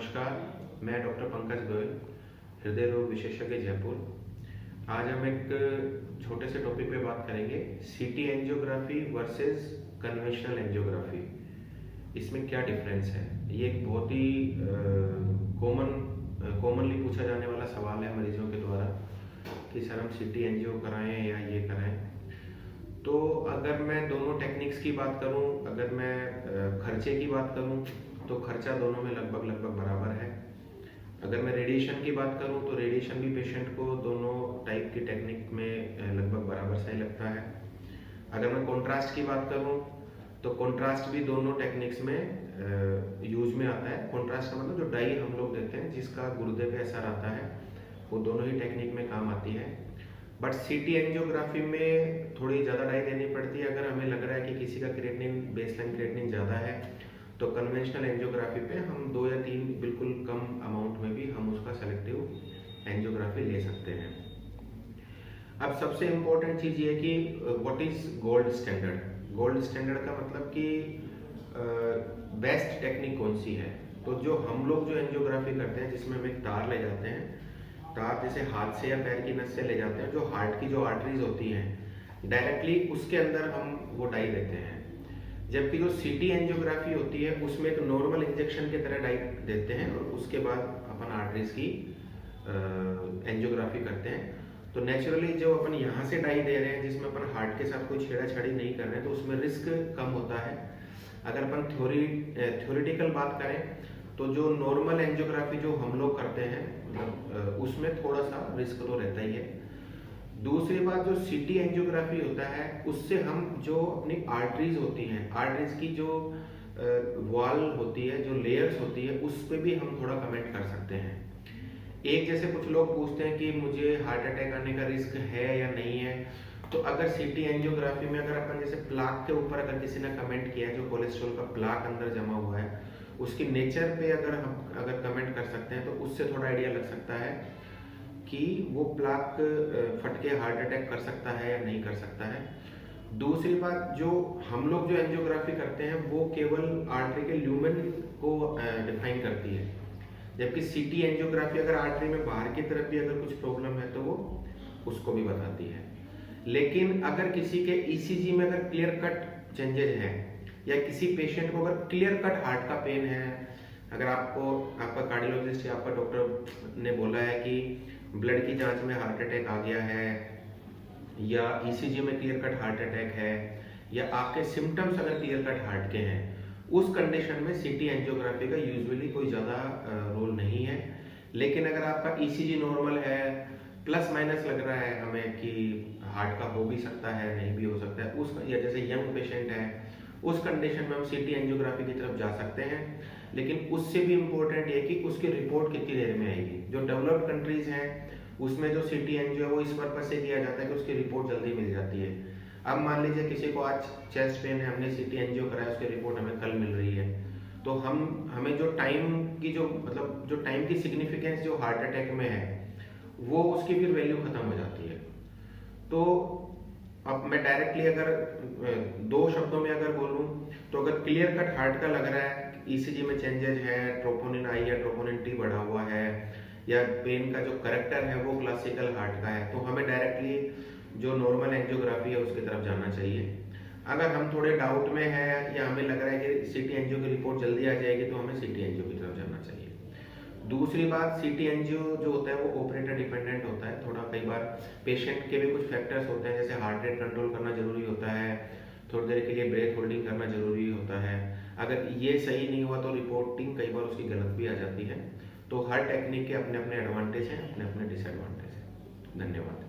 नमस्कार, मैं डॉक्टर पंकज गोयल, हृदय रोग विशेषज्ञ जयपुर। आज हम एक छोटे से टॉपिक पे बात करेंगे, CT angiography versus conventional angiography. इसमें क्या डिफरेंस है। ये एक बहुत ही कॉमनली पूछा जाने वाला सवाल है मरीजों के द्वारा कि सर हम सीटी एंजियो कराएं या ये कराएं। तो अगर मैं दोनों टेक्निक्स की बात करूं, अगर मैं खर्चे की बात करूं तो खर्चा दोनों में लगभग बराबर है। अगर मैं रेडिएशन की बात करूं तो रेडिएशन भी पेशेंट को दोनों टाइप की टेक्निक में लगभग बराबर सा ही लगता है। अगर मैं कॉन्ट्रास्ट की बात करूं तो कॉन्ट्रास्ट भी दोनों टेक्निक्स में यूज में आता है। कॉन्ट्रास्ट का मतलब जो डाई हम लोग देते हैं जिसका गुर्दे पे असर आता है, वो दोनों ही टेक्निक में काम आती है। बट सीटी एंजियोग्राफी में थोड़ी ज़्यादा डाई देनी पड़ती है। अगर हमें लग रहा है कि किसी का क्रिएटिनिन, बेसलाइन क्रिएटिनिन ज़्यादा है, तो कन्वेंशनल एंजियोग्राफी पे हम 2 या 3 बिल्कुल कम अमाउंट में भी हम उसका सेलेक्टिव एंजियोग्राफी ले सकते हैं। अब सबसे इम्पोर्टेंट चीज़ ये कि what is gold standard. Gold standard का मतलब कि बेस्ट टेक्निक कौन सी है। तो जो हम लोग जो एंजियोग्राफी करते हैं जिसमें हम एक तार ले जाते हैं, तार जैसे हाथ से या पैर की नस से ले जाते हैं, जो हार्ट की जो आर्टरीज होती हैं डायरेक्टली उसके अंदर हम वो डाई देते हैं। जबकि जो सीटी एंजियोग्राफी होती है उसमें एक नॉर्मल इंजेक्शन की तरह डाई देते हैं और उसके बाद अपन आर्टरीज की एंजियोग्राफी करते हैं। तो नेचुरली जो अपन यहाँ से डाई दे रहे हैं जिसमें अपन हार्ट के साथ कोई छेड़ाछाड़ी नहीं कर रहे हैं, तो उसमें रिस्क कम होता है। अगर अपन थ्योरेटिकल बात करें तो जो नॉर्मल एंजियोग्राफी जो हम लोग करते हैं उसमें थोड़ा सा रिस्क तो रहता ही है। दूसरी बात, जो सीटी एंजियोग्राफी होता है उससे हम जो अपनी आर्टरीज होती हैं, आर्टरीज की जो वॉल होती है, जो लेयर्स होती है, उस पर भी हम थोड़ा कमेंट कर सकते हैं। एक जैसे कुछ लोग पूछते हैं कि मुझे हार्ट अटैक आने का रिस्क है या नहीं है। तो अगर सीटी एंजियोग्राफी में अगर अपन जैसे प्लाक के ऊपर अगर किसी ने कमेंट किया है, जो कोलेस्ट्रॉल का प्लाक अंदर जमा हुआ है, उसकी नेचर पे अगर कमेंट कर सकते हैं तो उससे थोड़ा आइडिया लग सकता है कि वो प्लाक फट के हार्ट अटैक कर सकता है या नहीं कर सकता है। दूसरी बात, जो हम लोग जो एंजियोग्राफी करते हैं वो केवल आर्टरी के ल्यूमेन को डिफाइन करती है, जबकि सीटी एंजियोग्राफी अगर आर्टरी में बाहर की तरफ भी अगर कुछ प्रॉब्लम है तो वो उसको भी बताती है। लेकिन अगर किसी के ईसीजी में अगर क्लियर कट चेंजेस हैं या किसी पेशेंट को अगर क्लियर कट हार्ट का पेन है, अगर आपका कार्डियोलॉजिस्ट या आपका डॉक्टर ने बोला है कि ब्लड की जांच में हार्ट अटैक आ गया है या ईसीजी में क्लियर कट हार्ट अटैक है या आपके सिम्टम्स अगर क्लियर कट हार्ट के हैं, उस कंडीशन में सीटी एंजियोग्राफी का यूजुअली कोई ज़्यादा रोल नहीं है। लेकिन अगर आपका ईसीजी नॉर्मल है, प्लस माइनस लग रहा है हमें कि हार्ट का हो भी सकता है, नहीं भी हो सकता है, उस या जैसे यंग पेशेंट है, उस कंडीशन में हम सीटी एंजियोग्राफी की तरफ जा सकते हैं। लेकिन उससे भी इम्पोर्टेंट ये कि उसकी रिपोर्ट कितनी देर में आएगी। जो डेवलप्ड कंट्रीज हैं उसमें जो सीटी एंजियो है वो इस पर्पज से किया जाता है कि उसकी रिपोर्ट जल्दी मिल जाती है। अब मान लीजिए किसी को आज चेस्ट पेन है, हमने सीटी एंजियो कराया, उसकी रिपोर्ट हमें कल मिल रही है, तो हमें जो टाइम की जो टाइम की सिग्निफिकेंस जो हार्ट अटैक में है वो उसकी फिर वैल्यू खत्म हो जाती है। तो अब मैं डायरेक्टली अगर 2 शब्दों में अगर बोलूं तो अगर क्लियर कट हार्ट का लग रहा है, ईसीजी में चेंजेस है, ट्रोपोनिन आई या ट्रोपोनिन टी बढ़ा हुआ है या पेन का जो करेक्टर है वो क्लासिकल हार्ट का है, तो हमें डायरेक्टली जो नॉर्मल एंजियोग्राफी है उसकी तरफ जाना चाहिए। अगर हम थोड़े डाउट में है या हमें लग रहा है कि सीटी एंजियो की रिपोर्ट जल्दी आ जाएगी, तो हमें सीटी एंजियो की तरफ जाना चाहिए। दूसरी बात, सीटी एंजियो जो होता है वो ऑपरेटर डिपेंडेंट होता है। थोड़ा कई बार पेशेंट के भी कुछ फैक्टर्स होते हैं, जैसे हार्ट रेट कंट्रोल करना जरूरी होता है, थोड़ी देर के लिए ब्रेथ होल्डिंग करना जरूरी होता है। अगर ये सही नहीं हुआ तो रिपोर्टिंग कई बार उसकी गलत भी आ जाती है। तो हर टेक्निक के अपने अपने एडवांटेज हैं, अपने अपने डिसएडवांटेज हैं। धन्यवाद।